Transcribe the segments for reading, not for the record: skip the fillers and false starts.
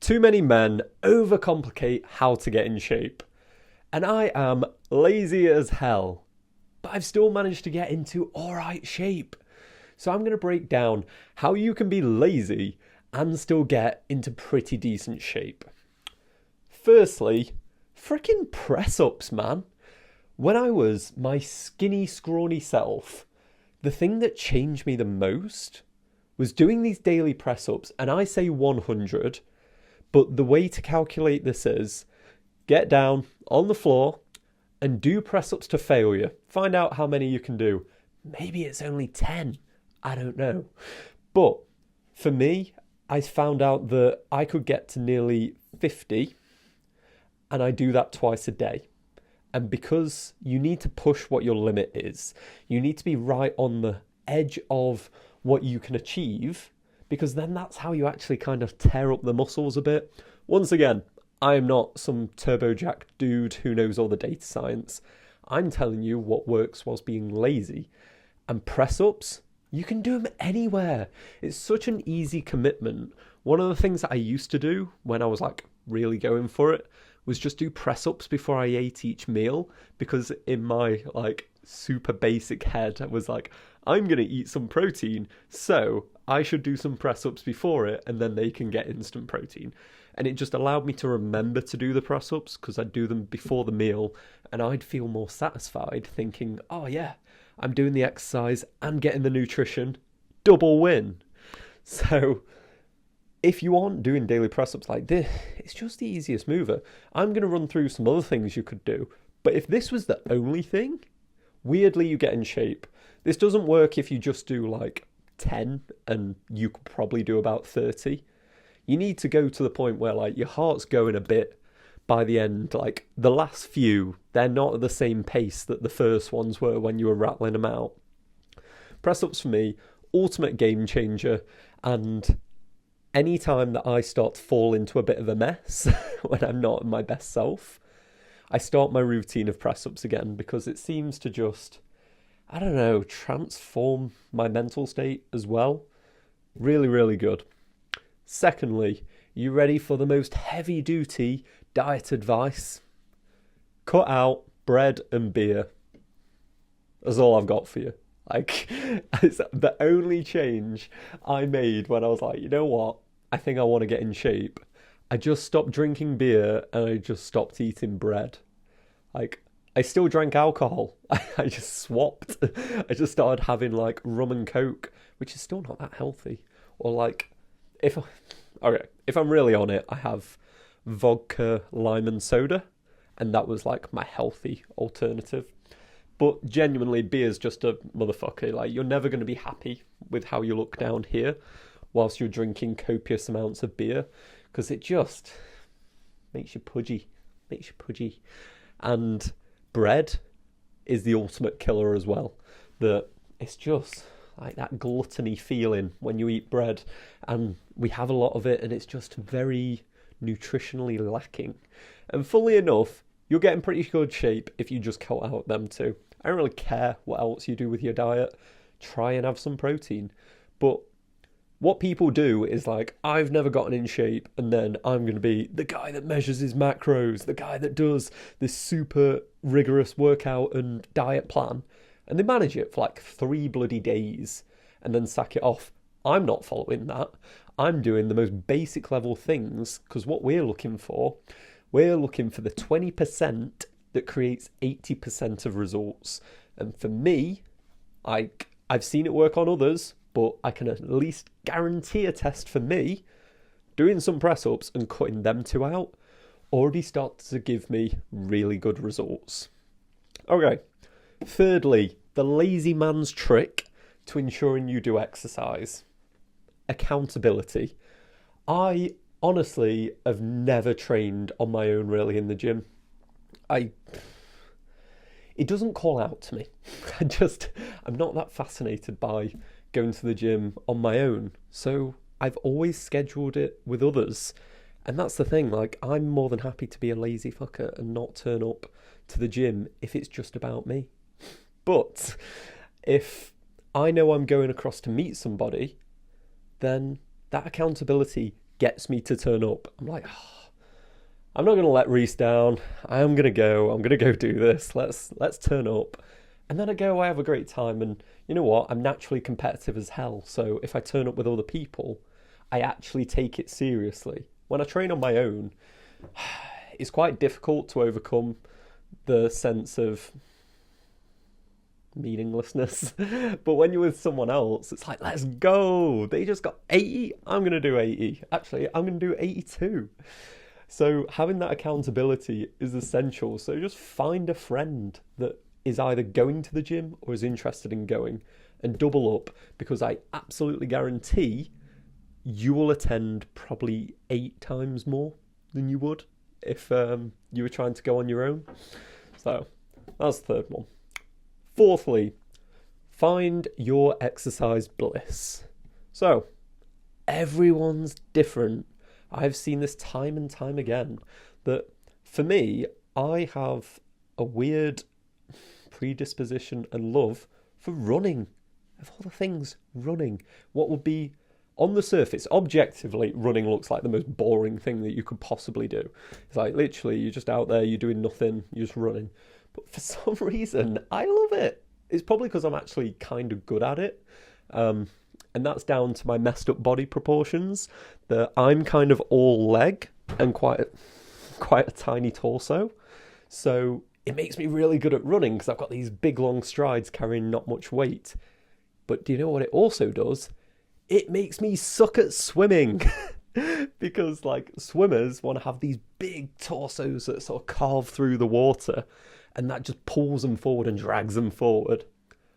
Too many men overcomplicate how to get in shape. And I am lazy as hell, but I've still managed to get into alright shape. So I'm going to break down how you can be lazy and still get into pretty decent shape. Firstly, freaking press ups, man. When I was my skinny, scrawny self, the thing that changed me the most was doing these daily press ups. And I say 100, but the way to calculate this is get down on the floor and do press ups to failure. Find out how many you can do. Maybe it's only 10. I don't know. But for me, I found out that I could get to nearly 50, and I do that twice a day. And because you need to push what your limit is, you need to be right on the edge of what you can achieve, because then that's how you actually kind of tear up the muscles a bit. Once again, I am not some turbojack dude who knows all the data science. I'm telling you what works whilst being lazy. And press ups, you can do them anywhere. It's such an easy commitment. One of the things that I used to do when I was like really going for it was just do press ups before I ate each meal, because in my like super basic head I was like, I'm going to eat some protein, so I should do some press ups before it, and then they can get instant protein. And it just allowed me to remember to do the press ups because I'd do them before the meal, and I'd feel more satisfied thinking, oh yeah, I'm doing the exercise and getting the nutrition, double win. So if you aren't doing daily press ups like this, it's just the easiest mover. I'm going to run through some other things you could do, but if this was the only thing, weirdly you get in shape. This doesn't work if you just do like 10 and you could probably do about 30. You need to go to the point where like your heart's going a bit by the end. Like the last few, they're not at the same pace that the first ones were when you were rattling them out. Press ups for me, ultimate game changer. And any time that I start to fall into a bit of a mess when I'm not my best self, I start my routine of press ups again, because it seems to just, I don't know, transform my mental state as well. Really, really good. Secondly, you ready for the most heavy-duty diet advice? Cut out bread and beer. That's all I've got for you. Like, it's the only change I made when I was like, you know what? I think I want to get in shape. I just stopped drinking beer and I just stopped eating bread. Like, I still drank alcohol. I just swapped. I just started having like rum and coke, which is still not that healthy. Or like, if I'm really on it, I have vodka, lime and soda, and that was like my healthy alternative. But genuinely, beer's just a motherfucker. Like, you're never going to be happy with how you look down here whilst you're drinking copious amounts of beer, because it just makes you pudgy. And bread is the ultimate killer as well. That it's just like that gluttony feeling when you eat bread, and we have a lot of it, and it's just very nutritionally lacking. And fully enough, you'll get in pretty good shape if you just cut out them two. I don't really care what else you do with your diet. Try and have some protein. But what people do is like, I've never gotten in shape, and then I'm going to be the guy that measures his macros, the guy that does this super rigorous workout and diet plan. And they manage it for like 3 bloody days and then sack it off. I'm not following that. I'm doing the most basic level things, because what we're looking for the 20% that creates 80% of results. And for me, I've seen it work on others, but I can at least guarantee a test for me, doing some press ups and cutting them two out already starts to give me really good results. Okay. Thirdly, the lazy man's trick to ensuring you do exercise. Accountability. I honestly have never trained on my own really in the gym. It doesn't call out to me. I'm not that fascinated by going to the gym on my own. So I've always scheduled it with others. And that's the thing, like, I'm more than happy to be a lazy fucker and not turn up to the gym if it's just about me. But if I know I'm going across to meet somebody, then that accountability gets me to turn up. I'm like, oh, I'm not going to let Reese down. I'm going to go do this. Let's turn up. And then I go, I have a great time. And you know what? I'm naturally competitive as hell. So if I turn up with other people, I actually take it seriously. When I train on my own, it's quite difficult to overcome the sense of meaninglessness. But when you're with someone else, it's like, let's go. They just got 80. I'm going to do 80. Actually, I'm going to do 82. So having that accountability is essential. So just find a friend that is either going to the gym or is interested in going, and double up, because I absolutely guarantee you will attend probably 8 times more than you would if you were trying to go on your own. So that's the third one. Fourthly, find your exercise bliss. So everyone's different. I've seen this time and time again, that for me, I have a weird predisposition and love for running. Of all the things, running. What would be, on the surface, objectively, running looks like the most boring thing that you could possibly do. It's like, literally, you're just out there, you're doing nothing, you're just running. But for some reason, I love it. It's probably because I'm actually kind of good at it. And that's down to my messed up body proportions, that I'm kind of all leg and quite a tiny torso. So it makes me really good at running because I've got these big long strides carrying not much weight. But do you know what it also does? It makes me suck at swimming. Because like swimmers want to have these big torsos that sort of carve through the water, and that just pulls them forward and drags them forward.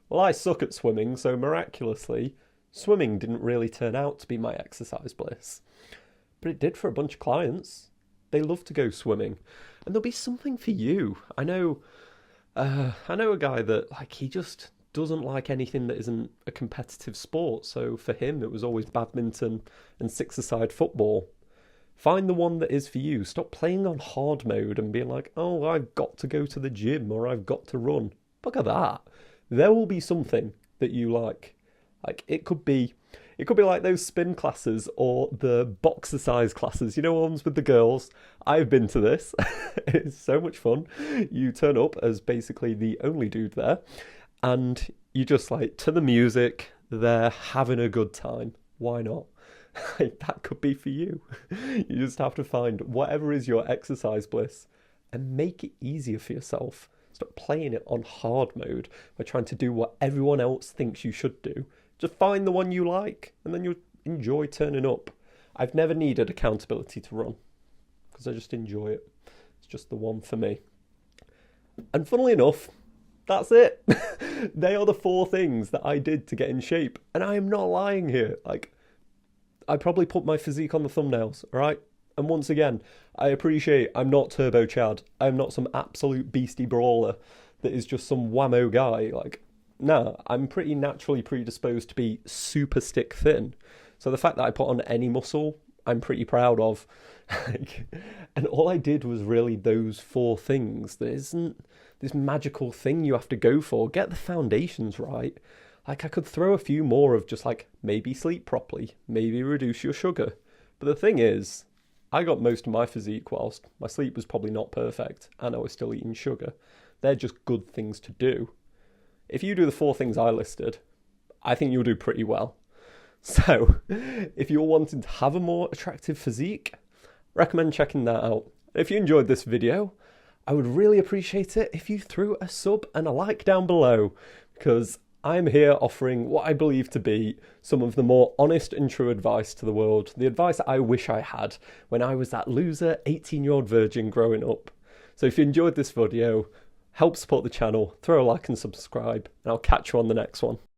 Well, I suck at swimming, so miraculously, swimming didn't really turn out to be my exercise bliss. But it did for a bunch of clients. They love to go swimming. And there'll be something for you. I know a guy that, like, he just doesn't like anything that isn't a competitive sport. So for him, it was always badminton and six-a-side football. Find the one that is for you. Stop playing on hard mode and being like, oh, I've got to go to the gym or I've got to run. Look at that. There will be something that you like. Like, it could be like those spin classes or the boxercise classes, you know, ones with the girls. I've been to this. It's so much fun. You turn up as basically the only dude there, and you just, like, to the music, they're having a good time. Why not? That could be for you. You just have to find whatever is your exercise bliss and make it easier for yourself. Stop playing it on hard mode by trying to do what everyone else thinks you should do. Just find the one you like, and then you'll enjoy turning up. I've never needed accountability to run, because I just enjoy it. It's just the one for me. And funnily enough, that's it. They are the 4 things that I did to get in shape. And I am not lying here. Like, I probably put my physique on the thumbnails, all right? And once again, I appreciate I'm not Turbo Chad. I'm not some absolute beastie brawler that is just some whammo guy. Like, no, I'm pretty naturally predisposed to be super stick thin. So the fact that I put on any muscle, I'm pretty proud of. And all I did was really those 4 things. There isn't this magical thing you have to go for. Get the foundations right. Like, I could throw a few more of just like, maybe sleep properly, maybe reduce your sugar. But the thing is, I got most of my physique whilst my sleep was probably not perfect and I was still eating sugar. They're just good things to do. If you do the 4 things I listed, I think you'll do pretty well. So, if you're wanting to have a more attractive physique, recommend checking that out. If you enjoyed this video, I would really appreciate it if you threw a sub and a like down below, because I'm here offering what I believe to be some of the more honest and true advice to the world. The advice I wish I had when I was that loser 18-year-old virgin growing up. So if you enjoyed this video, help support the channel, throw a like and subscribe, and I'll catch you on the next one.